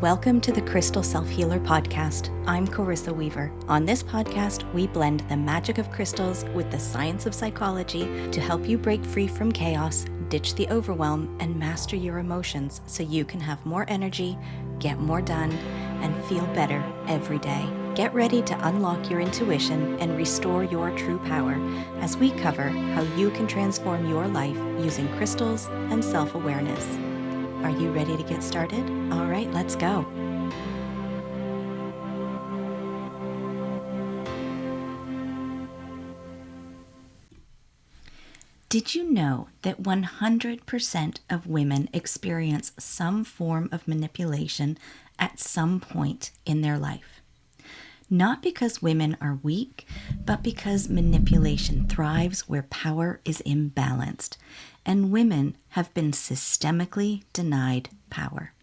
Welcome to the Crystal Self-Healer Podcast. I'm Carissa Weaver. On this podcast, we blend the magic of crystals with the science of psychology to help you break free from chaos, ditch the overwhelm, and master your emotions so you can have more energy, get more done, and feel better every day. Get ready to unlock your intuition and restore your true power as we cover how you can transform your life using crystals and self-awareness. Are you ready to get started? All right, let's go. Did you know that 100% of women experience some form of manipulation at some point in their life? Not because women are weak, but because manipulation thrives where power is imbalanced, and women have been systemically denied power.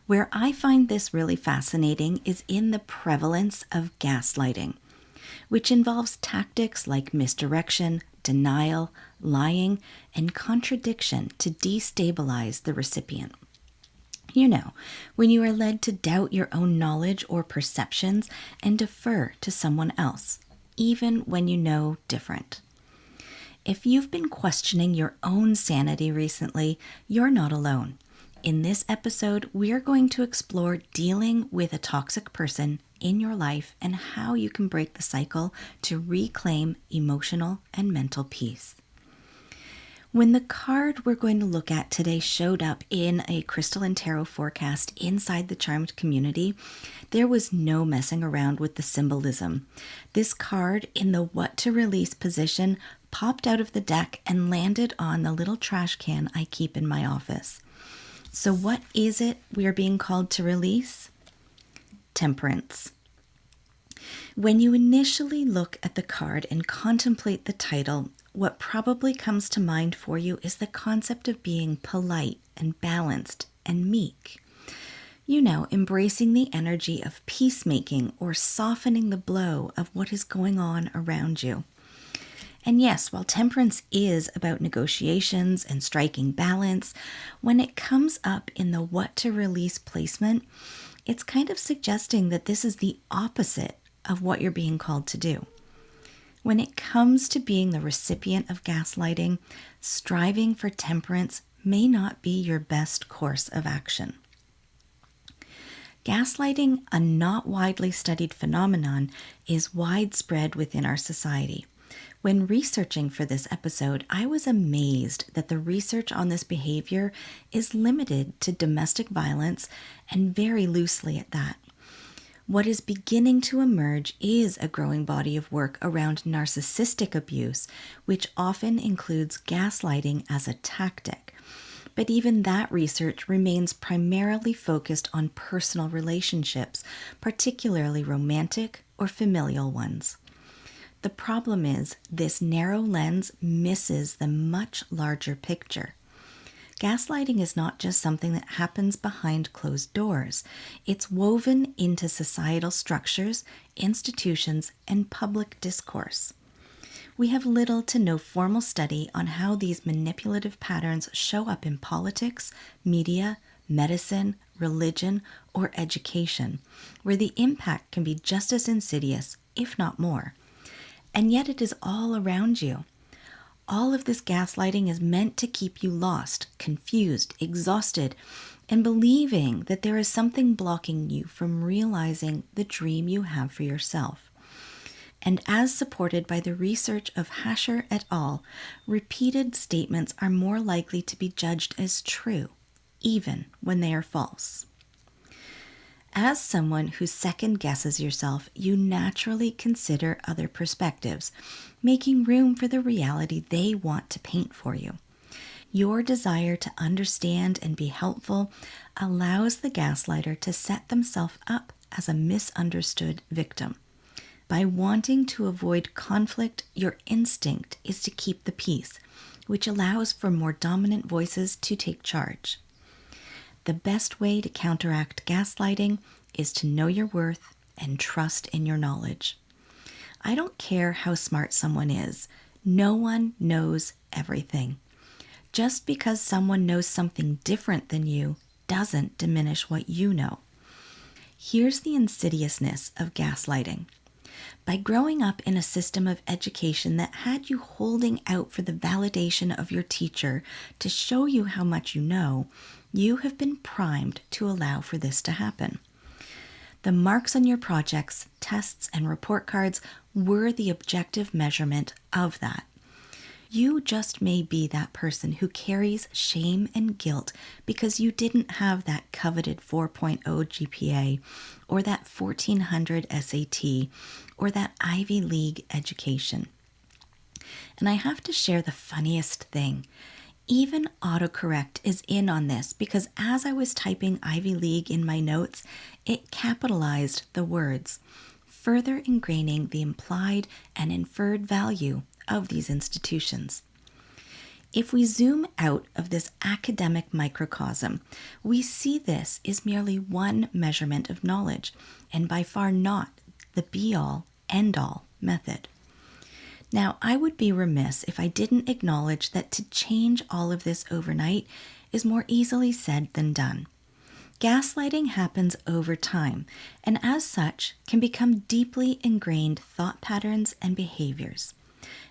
Where I find this really fascinating is in the prevalence of gaslighting, which involves tactics like misdirection, denial, lying, and contradiction to destabilize the recipient. You know, when you are led to doubt your own knowledge or perceptions and defer to someone else, even when you know different. If you've been questioning your own sanity recently, you're not alone. In this episode, we're going to explore dealing with a toxic person in your life and how you can break the cycle to reclaim emotional and mental peace. When the card we're going to look at today showed up in a crystal and tarot forecast inside the Charmed community, there was no messing around with the symbolism. This card in the what to release position popped out of the deck and landed on the little trash can I keep in my office. So what is it we are being called to release? Temperance. When you initially look at the card and contemplate the title, what probably comes to mind for you is the concept of being polite and balanced and meek. You know, embracing the energy of peacemaking or softening the blow of what is going on around you. And yes, while temperance is about negotiations and striking balance, when it comes up in the what to release placement, it's kind of suggesting that this is the opposite of what you're being called to do. When it comes to being the recipient of gaslighting, striving for temperance may not be your best course of action. Gaslighting, a not widely studied phenomenon, is widespread within our society. When researching for this episode, I was amazed that the research on this behavior is limited to domestic violence and very loosely at that. What is beginning to emerge is a growing body of work around narcissistic abuse, which often includes gaslighting as a tactic. But even that research remains primarily focused on personal relationships, particularly romantic or familial ones. The problem is, this narrow lens misses the much larger picture. Gaslighting is not just something that happens behind closed doors. It's woven into societal structures, institutions, and public discourse. We have little to no formal study on how these manipulative patterns show up in politics, media, medicine, religion, or education, where the impact can be just as insidious, if not more. And yet it is all around you. All of this gaslighting is meant to keep you lost, confused, exhausted, and believing that there is something blocking you from realizing the dream you have for yourself. And as supported by the research of Hasher et al., repeated statements are more likely to be judged as true, even when they are false. As someone who second guesses yourself, you naturally consider other perspectives, making room for the reality they want to paint for you. Your desire to understand and be helpful allows the gaslighter to set themselves up as a misunderstood victim. By wanting to avoid conflict, your instinct is to keep the peace, which allows for more dominant voices to take charge. The best way to counteract gaslighting is to know your worth and trust in your knowledge. I don't care how smart someone is. No one knows everything. Just because someone knows something different than you doesn't diminish what you know. Here's the insidiousness of gaslighting. By growing up in a system of education that had you holding out for the validation of your teacher to show you how much you know, you have been primed to allow for this to happen. The marks on your projects, tests, and report cards were the objective measurement of that. You just may be that person who carries shame and guilt because you didn't have that coveted 4.0 GPA or that 1400 SAT or that Ivy League education. And I have to share the funniest thing. Even autocorrect is in on this because as I was typing Ivy League in my notes, it capitalized the words, further ingraining the implied and inferred value of these institutions. If we zoom out of this academic microcosm, we see this is merely one measurement of knowledge, and by far not the be-all, end-all method. Now, I would be remiss if I didn't acknowledge that to change all of this overnight is more easily said than done. Gaslighting happens over time, and as such can become deeply ingrained thought patterns and behaviors,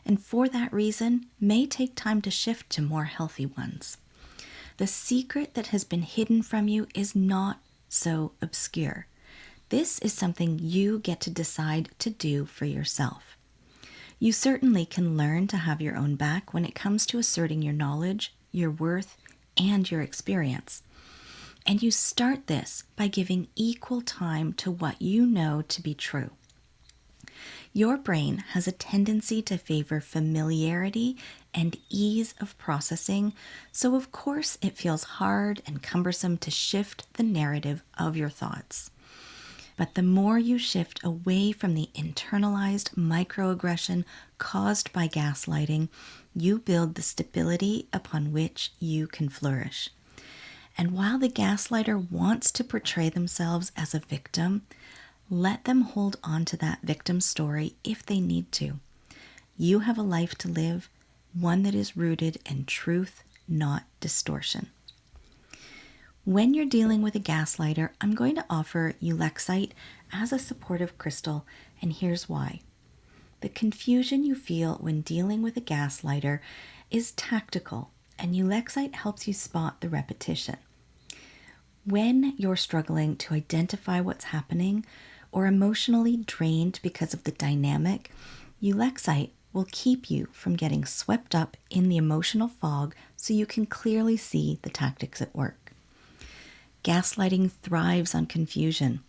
and for that reason may take time to shift to more healthy ones. The secret that has been hidden from you is not so obscure. This is something you get to decide to do for yourself. You certainly can learn to have your own back when it comes to asserting your knowledge, your worth, and your experience. And you start this by giving equal time to what you know to be true. Your brain has a tendency to favor familiarity and ease of processing, so of course it feels hard and cumbersome to shift the narrative of your thoughts. But the more you shift away from the internalized microaggression caused by gaslighting, you build the stability upon which you can flourish. And while the gaslighter wants to portray themselves as a victim, let them hold on to that victim story if they need to. You have a life to live, one that is rooted in truth, not distortion. When you're dealing with a gaslighter, I'm going to offer Ulexite as a supportive crystal, and here's why. The confusion you feel when dealing with a gaslighter is tactical, and Ulexite helps you spot the repetition. When you're struggling to identify what's happening or emotionally drained because of the dynamic, Ulexite will keep you from getting swept up in the emotional fog so you can clearly see the tactics at work. Gaslighting thrives on confusion.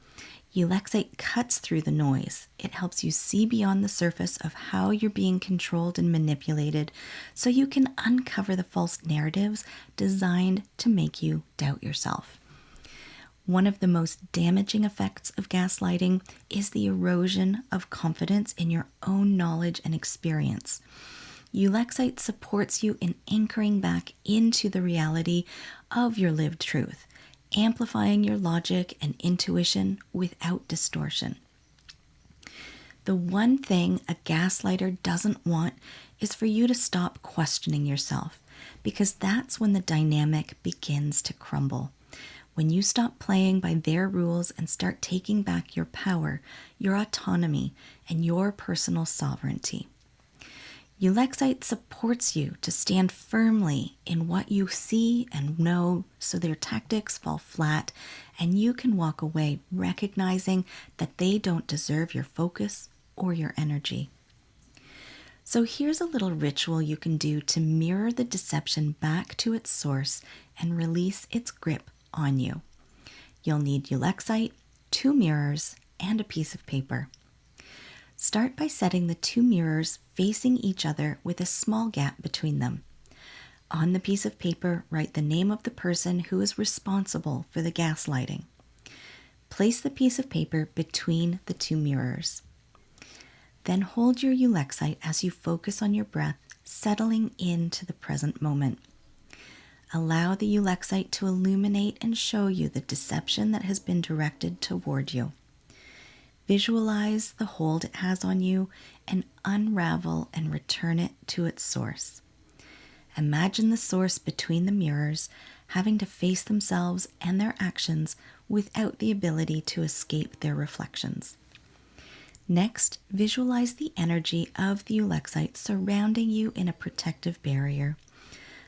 Ulexite cuts through the noise. It helps you see beyond the surface of how you're being controlled and manipulated so you can uncover the false narratives designed to make you doubt yourself. One of the most damaging effects of gaslighting is the erosion of confidence in your own knowledge and experience. Ulexite supports you in anchoring back into the reality of your lived truth, amplifying your logic and intuition without distortion. The one thing a gaslighter doesn't want is for you to stop questioning yourself, because that's when the dynamic begins to crumble. When you stop playing by their rules and start taking back your power, your autonomy, and your personal sovereignty. Ulexite supports you to stand firmly in what you see and know so their tactics fall flat and you can walk away recognizing that they don't deserve your focus or your energy. So here's a little ritual you can do to mirror the deception back to its source and release its grip on you. You'll need Ulexite, 2 mirrors, and a piece of paper. Start by setting the 2 mirrors facing each other with a small gap between them. On the piece of paper, write the name of the person who is responsible for the gaslighting. Place the piece of paper between the 2 mirrors. Then hold your Ulexite as you focus on your breath, settling into the present moment. Allow the Ulexite to illuminate and show you the deception that has been directed toward you. Visualize the hold it has on you and unravel and return it to its source. Imagine the source between the mirrors, having to face themselves and their actions without the ability to escape their reflections. Next, visualize the energy of the Ulexite surrounding you in a protective barrier,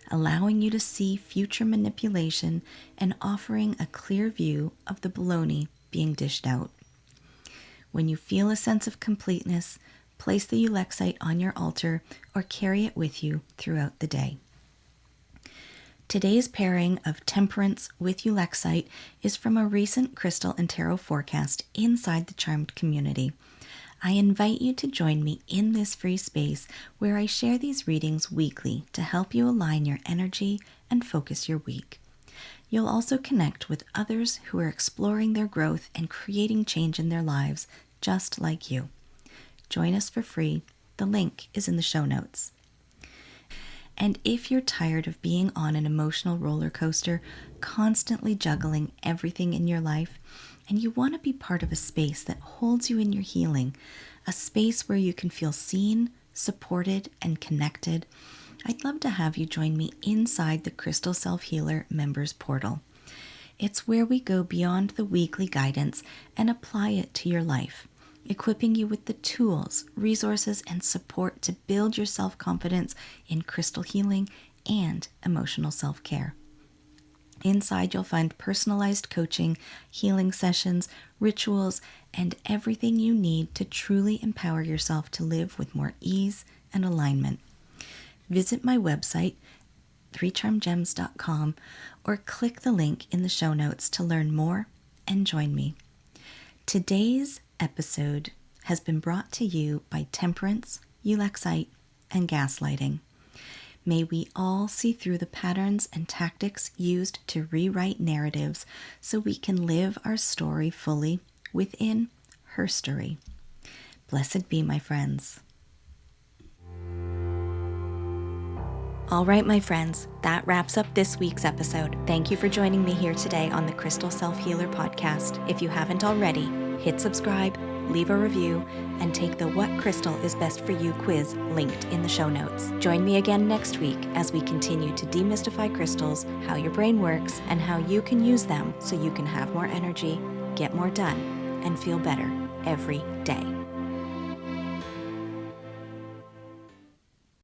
allowing you to see future manipulation and offering a clear view of the baloney being dished out. When you feel a sense of completeness, place the Ulexite on your altar or carry it with you throughout the day. Today's pairing of Temperance with Ulexite is from a recent crystal and tarot forecast inside the Charmed community. I invite you to join me in this free space where I share these readings weekly to help you align your energy and focus your week. You'll also connect with others who are exploring their growth and creating change in their lives, just like you. Join us for free. The link is in the show notes. And if you're tired of being on an emotional roller coaster, constantly juggling everything in your life, and you want to be part of a space that holds you in your healing, a space where you can feel seen, supported, and connected, I'd love to have you join me inside the Crystal Self-Healer Members Portal. It's where we go beyond the weekly guidance and apply it to your life, equipping you with the tools, resources, and support to build your self-confidence in crystal healing and emotional self-care. Inside, you'll find personalized coaching, healing sessions, rituals, and everything you need to truly empower yourself to live with more ease and alignment. Visit my website, 3charmgems.com, or click the link in the show notes to learn more and join me. Today's episode has been brought to you by Temperance, Ulexite, and Gaslighting. May we all see through the patterns and tactics used to rewrite narratives so we can live our story fully within her story. Blessed be, my friends. All right, my friends, that wraps up this week's episode. Thank you for joining me here today on the Crystal Self-Healer podcast. If you haven't already, hit subscribe, leave a review, and take the What Crystal is Best for You quiz linked in the show notes. Join me again next week as we continue to demystify crystals, how your brain works, and how you can use them so you can have more energy, get more done, and feel better every day.